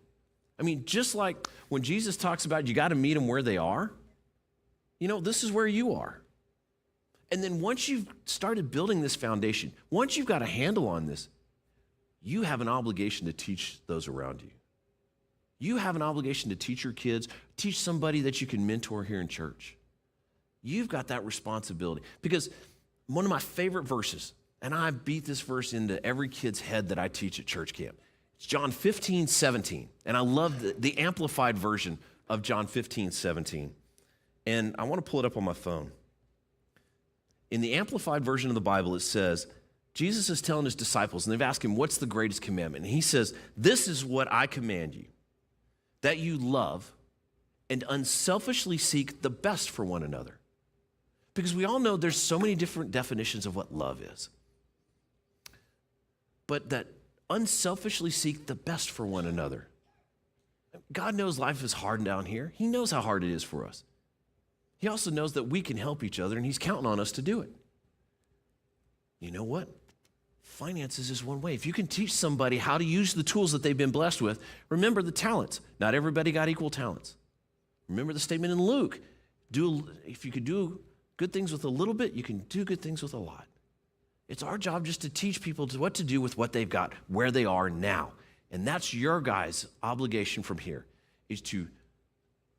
I mean, just like when Jesus talks about you got to meet them where they are, this is where you are. And then once you've started building this foundation, once you've got a handle on this, you have an obligation to teach those around you. You have an obligation to teach your kids, teach somebody that you can mentor here in church. You've got that responsibility. Because one of my favorite verses, And I beat this verse into every kid's head that I teach at church camp. It's John 15:17. And I love the amplified version of John 15:17. And I want to pull it up on my phone. In the amplified version of the Bible, it says, Jesus is telling his disciples, and they've asked him, what's the greatest commandment? And he says, this is what I command you, that you love and unselfishly seek the best for one another. Because we all know there's so many different definitions of what love is. But that unselfishly seek the best for one another. God knows life is hard down here. He knows how hard it is for us. He also knows that we can help each other, and he's counting on us to do it. You know what? Finances is one way. If you can teach somebody how to use the tools that they've been blessed with, remember the talents. Not everybody got equal talents. Remember the statement in Luke. If you could do good things with a little bit, you can do good things with a lot. It's our job just to teach people what to do with what they've got, where they are now. And that's your guys' obligation from here, is to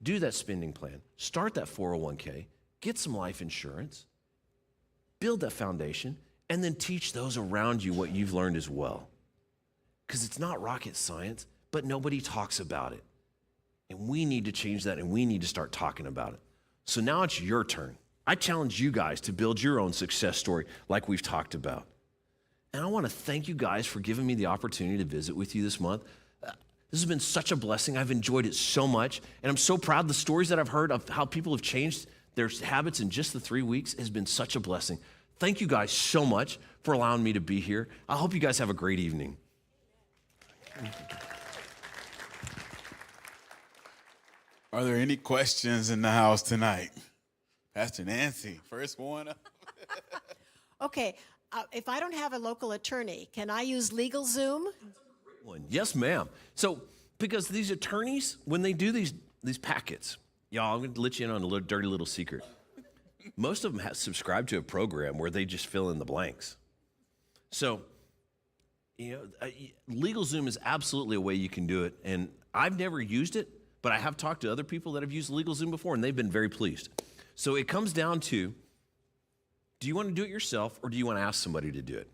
do that spending plan, start that 401k, get some life insurance, build that foundation, and then teach those around you what you've learned as well. Because it's not rocket science, but nobody talks about it. And we need to change that, and we need to start talking about it. So now it's your turn. I challenge you guys to build your own success story like we've talked about. And I want to thank you guys for giving me the opportunity to visit with you this month. This has been such a blessing. I've enjoyed it so much. And I'm so proud. The stories that I've heard of how people have changed their habits in just the 3 weeks has been such a blessing. Thank you guys so much for allowing me to be here. I hope you guys have a great evening. Are there any questions in the house tonight? Pastor Nancy, first one up. Okay, if I don't have a local attorney, can I use LegalZoom? Yes, ma'am. So, because these attorneys, when they do these packets, y'all, I'm going to let you in on a dirty little secret. Most of them have subscribed to a program where they just fill in the blanks. So, LegalZoom is absolutely a way you can do it. And I've never used it, but I have talked to other people that have used LegalZoom before, and they've been very pleased. So it comes down to, do you want to do it yourself, or do you want to ask somebody to do it?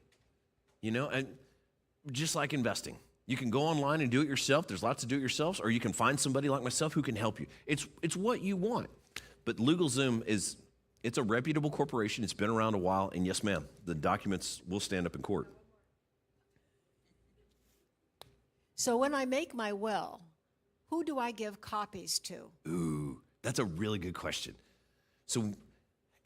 And just like investing. You can go online and do it yourself. There's lots of do-it-yourselfs, or you can find somebody like myself who can help you. It's what you want. But LegalZoom it's a reputable corporation. It's been around a while, and yes, ma'am, the documents will stand up in court. So when I make my will, who do I give copies to? Ooh, that's a really good question. So,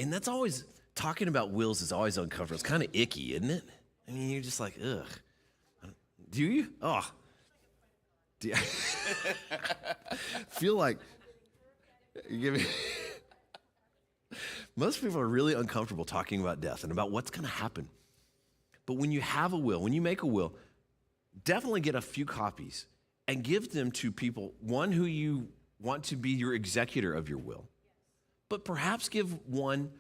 and that's always, talking about wills is always uncomfortable. It's kind of icky, isn't it? I mean, you're just like, ugh. Do you? Oh. Do you feel like, you give me... Most people are really uncomfortable talking about death and about what's going to happen. But when you have a will, when you make a will, definitely get a few copies and give them to people, one who you want to be your executor of your will. But perhaps give one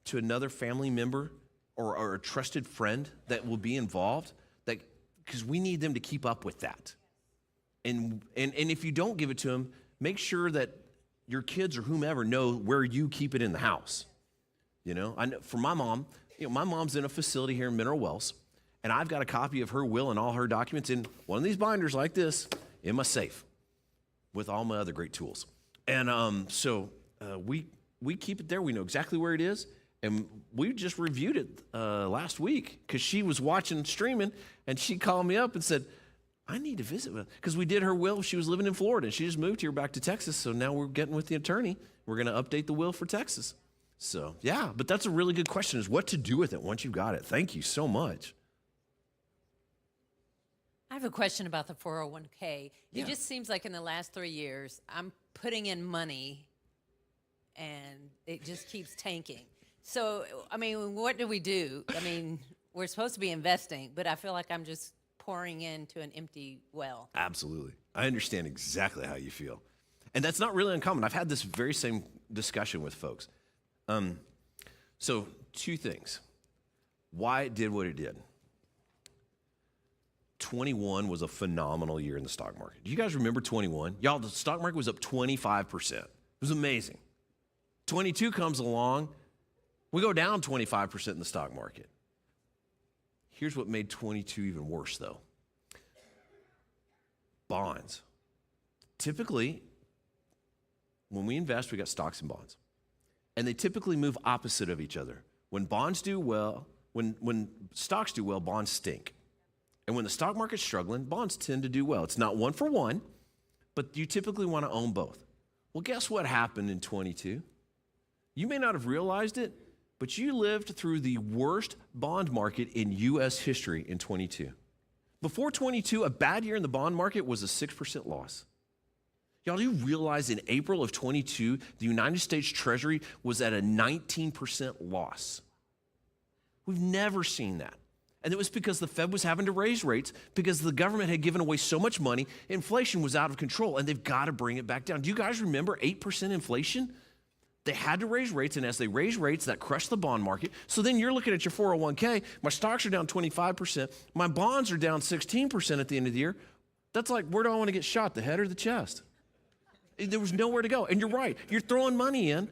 to another family member or a trusted friend that will be involved, because we need them to keep up with that. And if you don't give it to them, make sure that your kids or whomever know where you keep it in the house. I know for my mom, my mom's in a facility here in Mineral Wells, and I've got a copy of her will and all her documents in one of these binders like this in my safe with all my other great tools. And so we keep it there. We know exactly where it is. And we just reviewed it last week because she was watching streaming, and she called me up and said, I need to visit with, because we did her will. She was living in Florida, and she just moved here back to Texas. So now we're getting with the attorney. We're going to update the will for Texas. So, yeah, but that's a really good question, is what to do with it once you've got it. Thank you so much. I have a question about the 401k. Yeah. It just seems like in the last 3 years, I'm putting in money, and it just keeps tanking. So, I mean, what do we do? I mean, we're supposed to be investing, but I feel like I'm just pouring into an empty well. Absolutely. I understand exactly how you feel. And that's not really uncommon. I've had this very same discussion with folks. So 2 things. Why it did what it did. 21 was a phenomenal year in the stock market. Do you guys remember 21? Y'all, the stock market was up 25%. It was amazing. 22 comes along. We go down 25% in the stock market. Here's what made 22 even worse, though. Bonds. Typically, when we invest, we got stocks and bonds. And they typically move opposite of each other. When bonds do well, when stocks do well, bonds stink. And when the stock market's struggling, bonds tend to do well. It's not one for one, but you typically want to own both. Well, guess what happened in 22? You may not have realized it, but you lived through the worst bond market in U.S. history in 22. Before 22, a bad year in the bond market was a 6% loss. Y'all do realize in April of 22, the United States Treasury was at a 19% loss. We've never seen that. And it was because the Fed was having to raise rates because the government had given away so much money, inflation was out of control, and they've got to bring it back down. Do you guys remember 8% inflation? They had to raise rates, and as they raised rates, that crushed the bond market. So then you're looking at your 401k, my stocks are down 25%, my bonds are down 16% at the end of the year. That's like, where do I want to get shot, the head or the chest? There was nowhere to go. And you're right, you're throwing money in,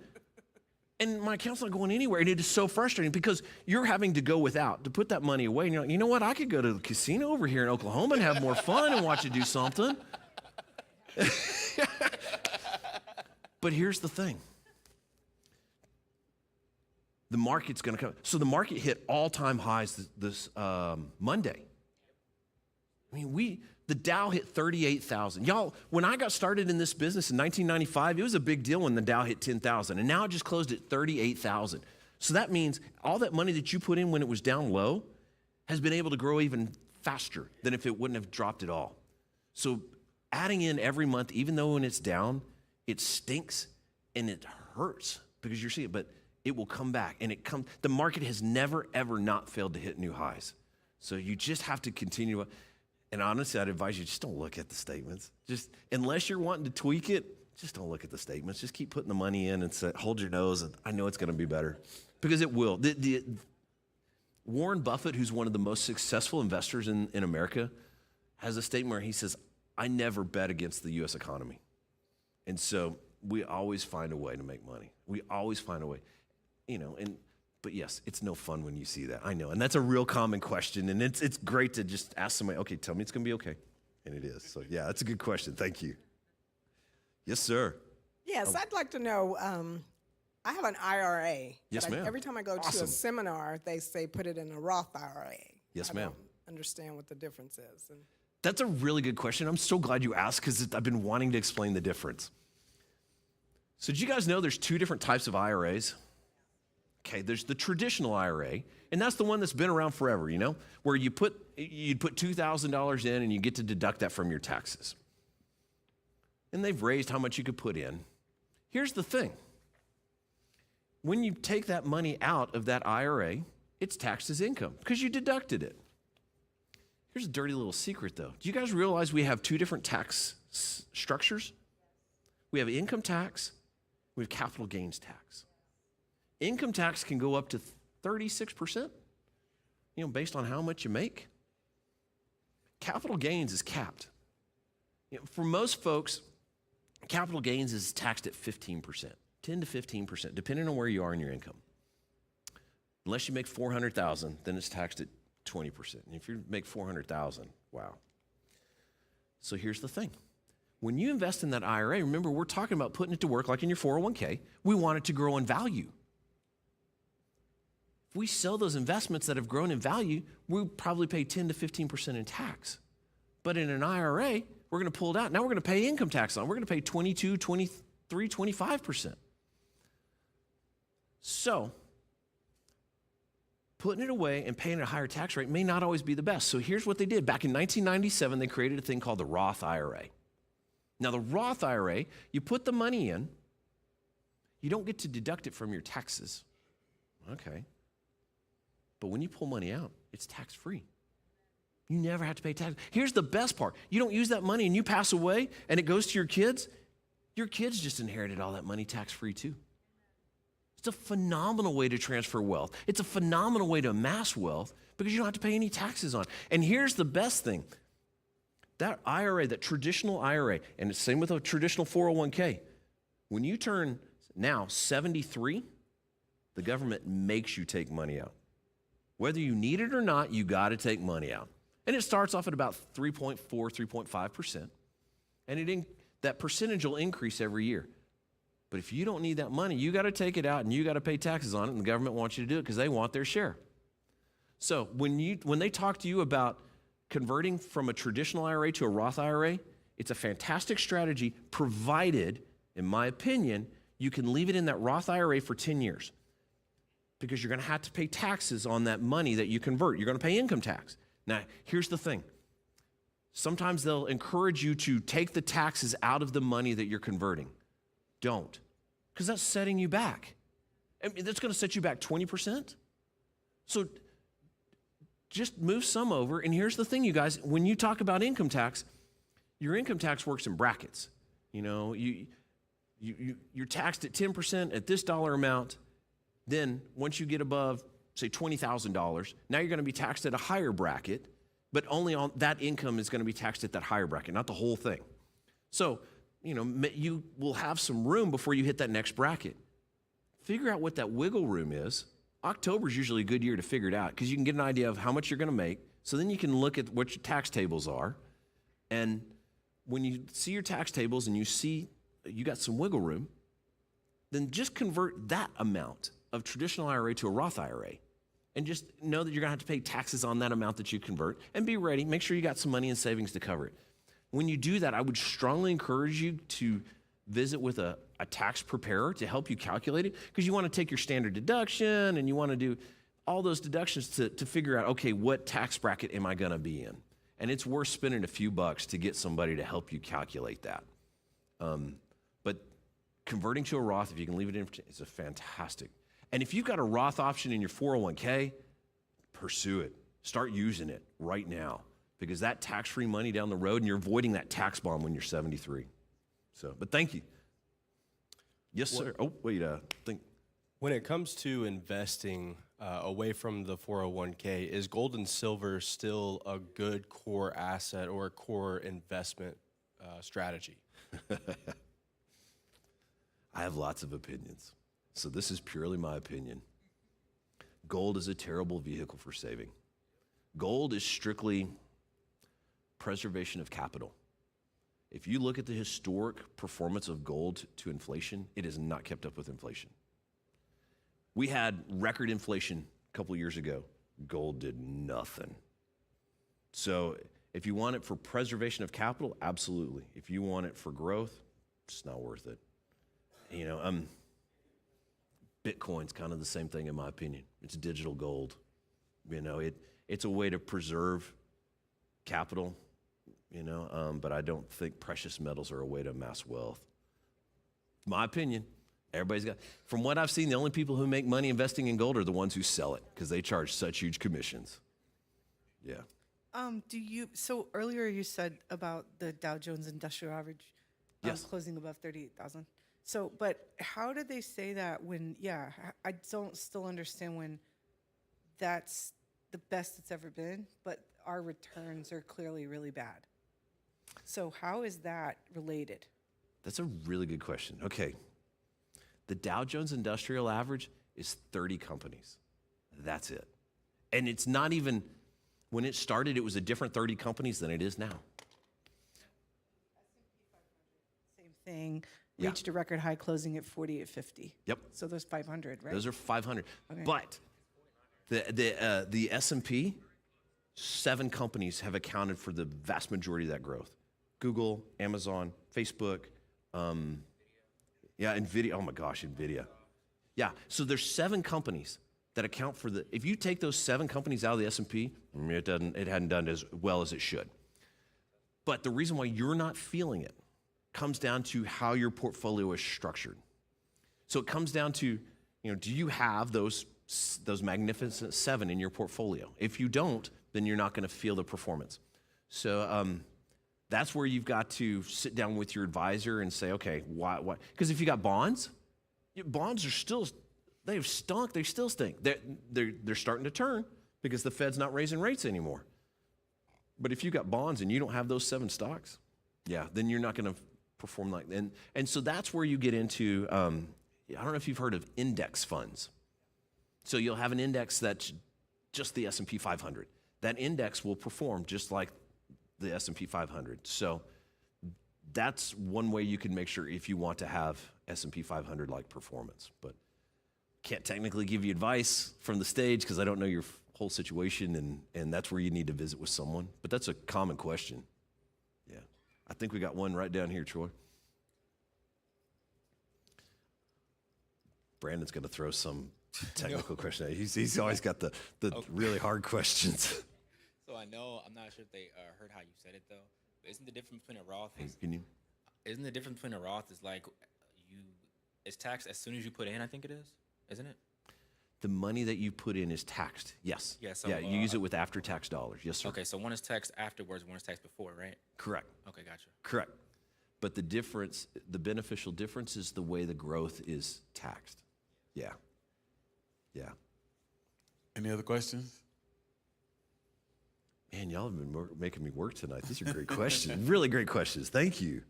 and my account's not going anywhere. And it is so frustrating because you're having to go without to put that money away. And you're like, you know what? I could go to the casino over here in Oklahoma and have more fun and watch it do something. But here's the thing. The market's going to come. So the market hit all-time highs this Monday. I mean, the Dow hit 38,000. Y'all, when I got started in this business in 1995, it was a big deal when the Dow hit 10,000. And now it just closed at 38,000. So that means all that money that you put in when it was down low has been able to grow even faster than if it wouldn't have dropped at all. So adding in every month, even though when it's down, it stinks and it hurts because you're seeing it, but it will come back. And the market has never, ever not failed to hit new highs. So you just have to continue. And honestly, I'd advise you, just don't look at the statements. Just, unless you're wanting to tweak it, just don't look at the statements. Just keep putting the money in and say, hold your nose, and I know it's going to be better. Because it will. Warren Buffett, who's one of the most successful investors in America, has a statement where he says, I never bet against the U.S. economy. And so we always find a way to make money. We always find a way. But yes, it's no fun when you see that. I know, and that's a real common question, and it's great to just ask somebody, okay, tell me it's going to be okay, and it is. So yeah, that's a good question. Thank you. Yes, sir. Yes, I'd like to know, I have an IRA. Yes, ma'am. Every time I go to a seminar, they say put it in a Roth IRA. Yes, ma'am. I don't understand what the difference is. That's a really good question. I'm so glad you asked because I've been wanting to explain the difference. So did you guys know there's two different types of IRAs? Okay, there's the traditional IRA, and that's the one that's been around forever, where you'd put $2,000 in and you get to deduct that from your taxes. And they've raised how much you could put in. Here's the thing. When you take that money out of that IRA, it's taxed as income because you deducted it. Here's a dirty little secret, though. Do you guys realize we have two different tax structures? We have income tax, we have capital gains tax. Income tax can go up to 36%, based on how much you make. Capital gains is capped. For most folks, capital gains is taxed at 15%, 10 to 15%, depending on where you are in your income. Unless you make $400,000, then it's taxed at 20%. And if you make $400,000, wow. So here's the thing. When you invest in that IRA, remember, we're talking about putting it to work like in your 401k. We want it to grow in value. If we sell those investments that have grown in value, we'll probably pay 10 to 15% in tax. But in an IRA, we're going to pull it out. Now we're going to pay income tax on it. We're going to pay 22, 23, 25%. So putting it away and paying a higher tax rate may not always be the best. So here's what they did. Back in 1997, they created a thing called the Roth IRA. Now, the Roth IRA, you put the money in, you don't get to deduct it from your taxes. Okay. But when you pull money out, it's tax-free. You never have to pay tax. Here's the best part. You don't use that money and you pass away and it goes to your kids just inherited all that money tax-free too. It's a phenomenal way to transfer wealth. It's a phenomenal way to amass wealth because you don't have to pay any taxes on it. And here's the best thing. That IRA, that traditional IRA, and it's the same with a traditional 401k, when you turn now 73, the government makes you take money out. Whether you need it or not, you got to take money out. And it starts off at about 3.4, 3.5%. And that percentage will increase every year. But if you don't need that money, you got to take it out and you got to pay taxes on it, and the government wants you to do it because they want their share. So when they talk to you about converting from a traditional IRA to a Roth IRA, it's a fantastic strategy, provided, in my opinion, you can leave it in that Roth IRA for 10 years. Because you're going to have to pay taxes on that money that you convert. You're going to pay income tax. Now, here's the thing. Sometimes they'll encourage you to take the taxes out of the money that you're converting. Don't, because that's setting you back. I mean, that's going to set you back 20%. So just move some over. And here's the thing, you guys. When you talk about income tax, your income tax works in brackets. You know, you're taxed at 10% at this dollar amount. Then once you get above, say, $20,000, now you're going to be taxed at a higher bracket, but only on that income is going to be taxed at that higher bracket, not the whole thing. So, you know, you will have some room before you hit that next bracket. Figure out what that wiggle room is. October is usually a good year to figure it out because you can get an idea of how much you're going to make. So then you can look at what your tax tables are. And when you see your tax tables and you see you got some wiggle room, then just convert that amount of traditional IRA to a Roth IRA. And just know that you're going to have to pay taxes on that amount that you convert. And be ready. Make sure you got some money in savings to cover it. When you do that, I would strongly encourage you to visit with a tax preparer to help you calculate it, because you want to take your standard deduction and you want to do all those deductions to figure out, okay, what tax bracket am I going to be in? And it's worth spending a few bucks to get somebody to help you calculate that. But converting to a Roth, if you can leave it in, is a fantastic. And if you've got a Roth option in your 401k, pursue it. Start using it right now, because that tax-free money down the road, and you're avoiding that tax bomb when you're 73. So, but thank you. Yes, sir. Oh, wait, think. When it comes to investing away from the 401k, is gold and silver still a good core asset or a core investment strategy? I have lots of opinions. So this is purely my opinion. Gold is a terrible vehicle for saving. Gold is strictly preservation of capital. If you look at the historic performance of gold to inflation, it has not kept up with inflation. We had record inflation a couple years ago. Gold did nothing. So if you want it for preservation of capital, absolutely. If you want it for growth, it's not worth it. You know, Bitcoin's kind of the same thing in my opinion. It's digital gold. You know, it's a way to preserve capital, you know, but I don't think precious metals are a way to amass wealth. My opinion. Everybody's got, from what I've seen, the only people who make money investing in gold are the ones who sell it, because they charge such huge commissions. Yeah. So earlier you said about the Dow Jones Industrial Average Yes. closing above 38,000. So, but how do they say that when, I don't still understand when that's the best it's ever been, but our returns are clearly really bad. So how is that related? That's a really good question. Okay. The Dow Jones Industrial Average is 30 companies. That's it. And it's not even, when it started, it was a different 30 companies than it is now. Same thing. Yeah. Reached a record high closing at 48.50. Yep. So there's 500, right? Those are 500. Okay. But the S&P, 7 companies have accounted for the vast majority of that growth. Google, Amazon, Facebook, NVIDIA. Oh my gosh, NVIDIA. Yeah, so there's 7 companies that account for if you take those 7 companies out of the S&P, it hadn't done as well as it should. But the reason why you're not feeling it comes down to how your portfolio is structured. So it comes down to, do you have those magnificent 7 in your portfolio? If you don't, then you're not going to feel the performance. So that's where you've got to sit down with your advisor and say, okay, why? Because if you got bonds are still, they've stunk. They still stink. They're starting to turn because the Fed's not raising rates anymore. But if you got bonds and you don't have those 7 stocks, then you're not going to perform like that. And so that's where you get into, I don't know if you've heard of index funds. So you'll have an index that's just the S&P 500. That index will perform just like the S&P 500. So that's one way you can make sure if you want to have S&P 500 like performance. But can't technically give you advice from the stage because I don't know your whole situation, and that's where you need to visit with someone. But that's a common question. Yeah. I think we got one right down here, Troy. Brandon's going to throw some technical question at you. He's always got the really hard questions. So I know, I'm not sure if they heard how you said it though, but isn't the difference between a Roth isn't the difference between a Roth is like it's taxed as soon as you put in, I think it is, isn't it? The money that you put in is taxed. Yes. Yeah, so, you use it with after-tax dollars. Yes, sir. Okay, so one is taxed afterwards, one is taxed before, right? Correct. Okay, gotcha. Correct. But the difference, the beneficial difference is the way the growth is taxed. Yeah. Yeah. Any other questions? Man, y'all have been making me work tonight. These are great questions. Really great questions. Thank you.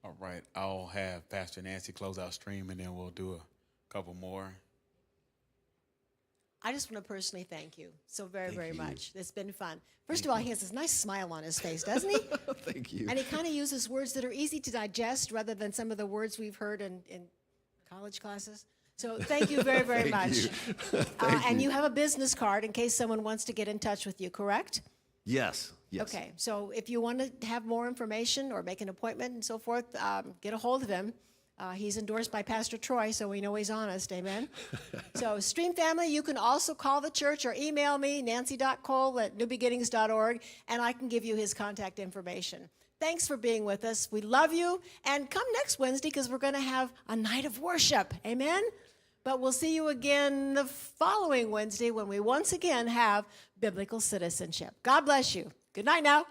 All right. I'll have Pastor Nancy close out stream, and then we'll do a couple more. I just want to personally thank you so very, very you. much. It's been fun. First of all, he has this nice smile on his face, doesn't he? Thank you. And he kind of uses words that are easy to digest rather than some of the words we've heard in college classes. So thank you very, very much. And you have a business card in case someone wants to get in touch with you, correct? Yes. Yes. Okay, so if you want to have more information or make an appointment and so forth, get a hold of him. He's endorsed by Pastor Troy, so we know he's honest, amen? So Stream Family, you can also call the church or email me, nancy.cole@newbeginnings.org, and I can give you his contact information. Thanks for being with us. We love you, and come next Wednesday because we're going to have a night of worship, amen? But we'll see you again the following Wednesday when we once again have biblical citizenship. God bless you. Good night now.